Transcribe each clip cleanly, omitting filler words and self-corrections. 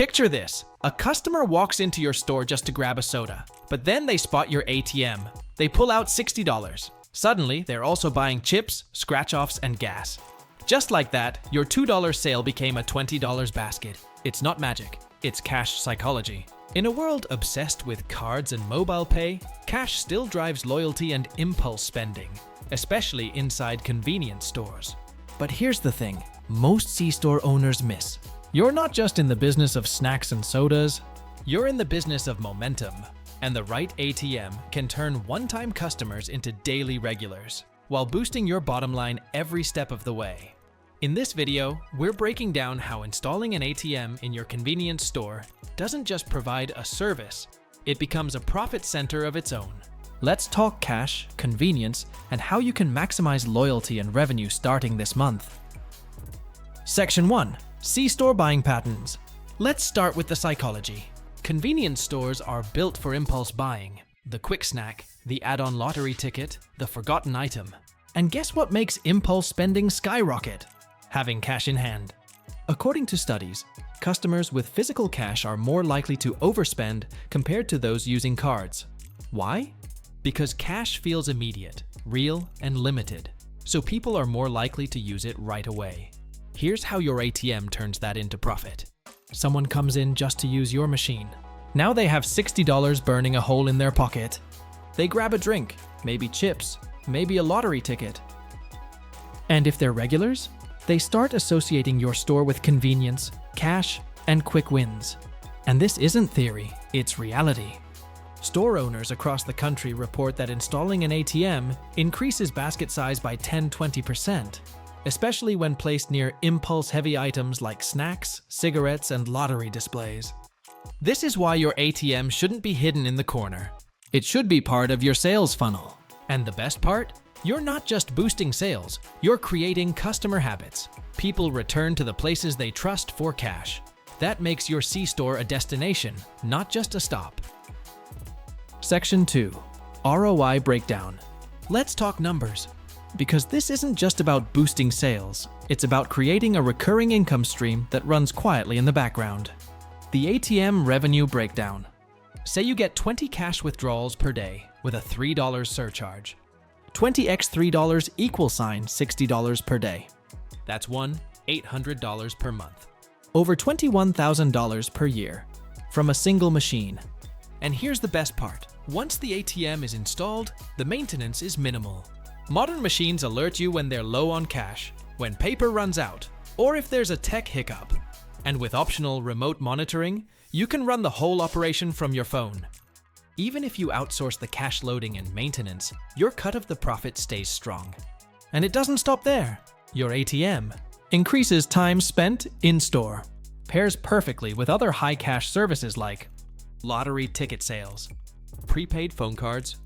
Picture this. A customer walks into your store just to grab a soda, but then they spot your ATM. They pull out $60. Suddenly, they're also buying chips, scratch-offs, and gas. Just like that, your $2 sale became a $20 basket. It's not magic, it's cash psychology. In a world obsessed with cards and mobile pay, cash still drives loyalty and impulse spending, especially inside convenience stores. But here's the thing, most C-store owners miss. You're not just in the business of snacks and sodas, you're in the business of momentum. And the right ATM can turn one-time customers into daily regulars, while boosting your bottom line every step of the way. In this video, we're breaking down how installing an ATM in your convenience store doesn't just provide a service, it becomes a profit center of its own. Let's talk cash, convenience, and how you can maximize loyalty and revenue starting this month. Section 1. C-store buying patterns. Let's start with the psychology. Convenience stores are built for impulse buying. The quick snack, the add-on lottery ticket, the forgotten item. And guess what makes impulse spending skyrocket? Having cash in hand. According to studies, customers with physical cash are more likely to overspend compared to those using cards. Why? Because cash feels immediate, real, and limited, so people are more likely to use it right away. Here's how your ATM turns that into profit. Someone comes in just to use your machine. Now they have $60 burning a hole in their pocket. They grab a drink, maybe chips, maybe a lottery ticket. And if they're regulars, they start associating your store with convenience, cash, and quick wins. And this isn't theory, it's reality. Store owners across the country report that installing an ATM increases basket size by 10–20%, especially when placed near impulse-heavy items like snacks, cigarettes, and lottery displays. This is why your ATM shouldn't be hidden in the corner. It should be part of your sales funnel. And the best part? You're not just boosting sales, you're creating customer habits. People return to the places they trust for cash. That makes your C-store a destination, not just a stop. Section 2. ROI breakdown. Let's talk numbers. Because this isn't just about boosting sales, it's about creating a recurring income stream that runs quietly in the background. The ATM revenue breakdown. Say you get 20 cash withdrawals per day with a $3 surcharge. 20x $3 equals $60 per day. That's $800 per month. Over $21,000 per year from a single machine. And here's the best part. Once the ATM is installed, the maintenance is minimal. Modern machines alert you when they're low on cash, when paper runs out, or if there's a tech hiccup. And with optional remote monitoring, you can run the whole operation from your phone. Even if you outsource the cash loading and maintenance, your cut of the profit stays strong. And it doesn't stop there. Your ATM increases time spent in-store, pairs perfectly with other high cash services like lottery ticket sales, prepaid phone cards,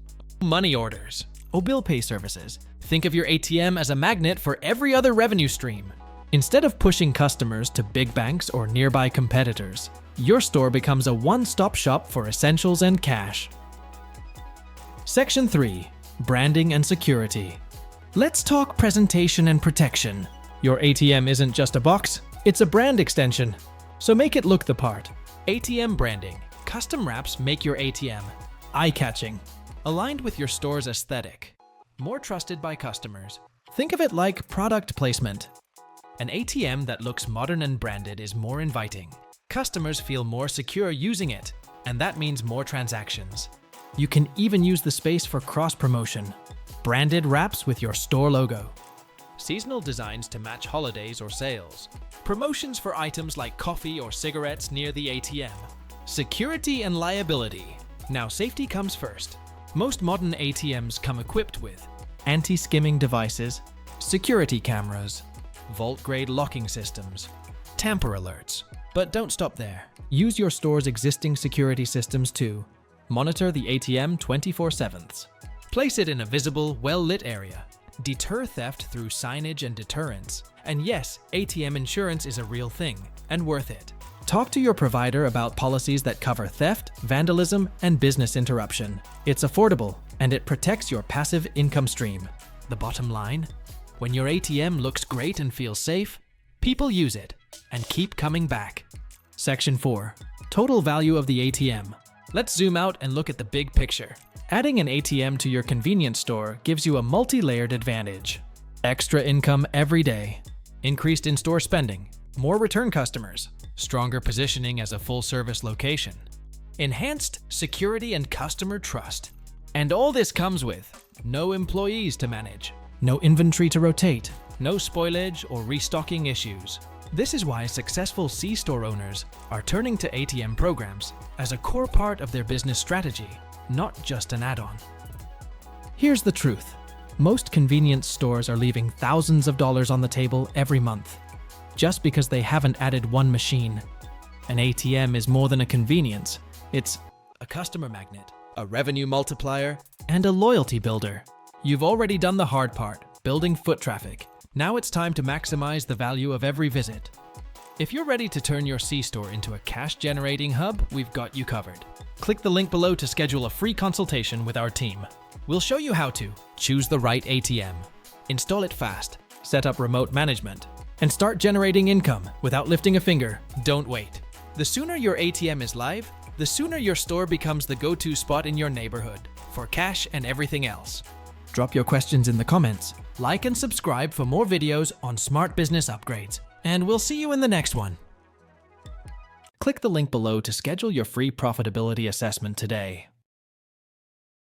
money orders, or bill pay services. Think of your ATM as a magnet for every other revenue stream. Instead of pushing customers to big banks or nearby competitors, your store becomes a one-stop shop for essentials and cash. Section 3. Branding and security. Let's talk presentation and protection. Your ATM isn't just a box, it's a brand extension. So make it look the part. ATM branding. Custom wraps make your ATM eye-catching, aligned with your store's aesthetic, more trusted by customers. Think of it like product placement. An ATM that looks modern and branded is more inviting. Customers feel more secure using it, and that means more transactions. You can even use the space for cross-promotion. Branded wraps with your store logo. Seasonal designs to match holidays or sales. Promotions for items like coffee or cigarettes near the ATM. Security and liability. Now safety comes first. Most modern ATMs come equipped with anti-skimming devices, security cameras, vault-grade locking systems, tamper alerts. But don't stop there. Use your store's existing security systems to monitor the ATM 24/7. Place it in a visible, well-lit area. Deter theft through signage and deterrence. And yes, ATM insurance is a real thing and worth it. Talk to your provider about policies that cover theft, vandalism, and business interruption. It's affordable, and it protects your passive income stream. The bottom line? When your ATM looks great and feels safe, people use it and keep coming back. Section 4. Total value of the ATM. Let's zoom out and look at the big picture. Adding an ATM to your convenience store gives you a multi-layered advantage. Extra income every day, increased in-store spending, more return customers, stronger positioning as a full-service location, enhanced security and customer trust. And all this comes with no employees to manage, no inventory to rotate, no spoilage or restocking issues. This is why successful C-store owners are turning to ATM programs as a core part of their business strategy, not just an add-on. Here's the truth. Most convenience stores are leaving thousands of dollars on the table every month, just because they haven't added one machine. An ATM is more than a convenience. It's a customer magnet, a revenue multiplier, and a loyalty builder. You've already done the hard part, building foot traffic. Now it's time to maximize the value of every visit. If you're ready to turn your C-store into a cash-generating hub, we've got you covered. Click the link below to schedule a free consultation with our team. We'll show you how to choose the right ATM, install it fast, set up remote management, and start generating income without lifting a finger. Don't wait. The sooner your ATM is live, the sooner your store becomes the go-to spot in your neighborhood for cash and everything else. Drop your questions in the comments, like and subscribe for more videos on smart business upgrades, and we'll see you in the next one. Click the link below to schedule your free profitability assessment today.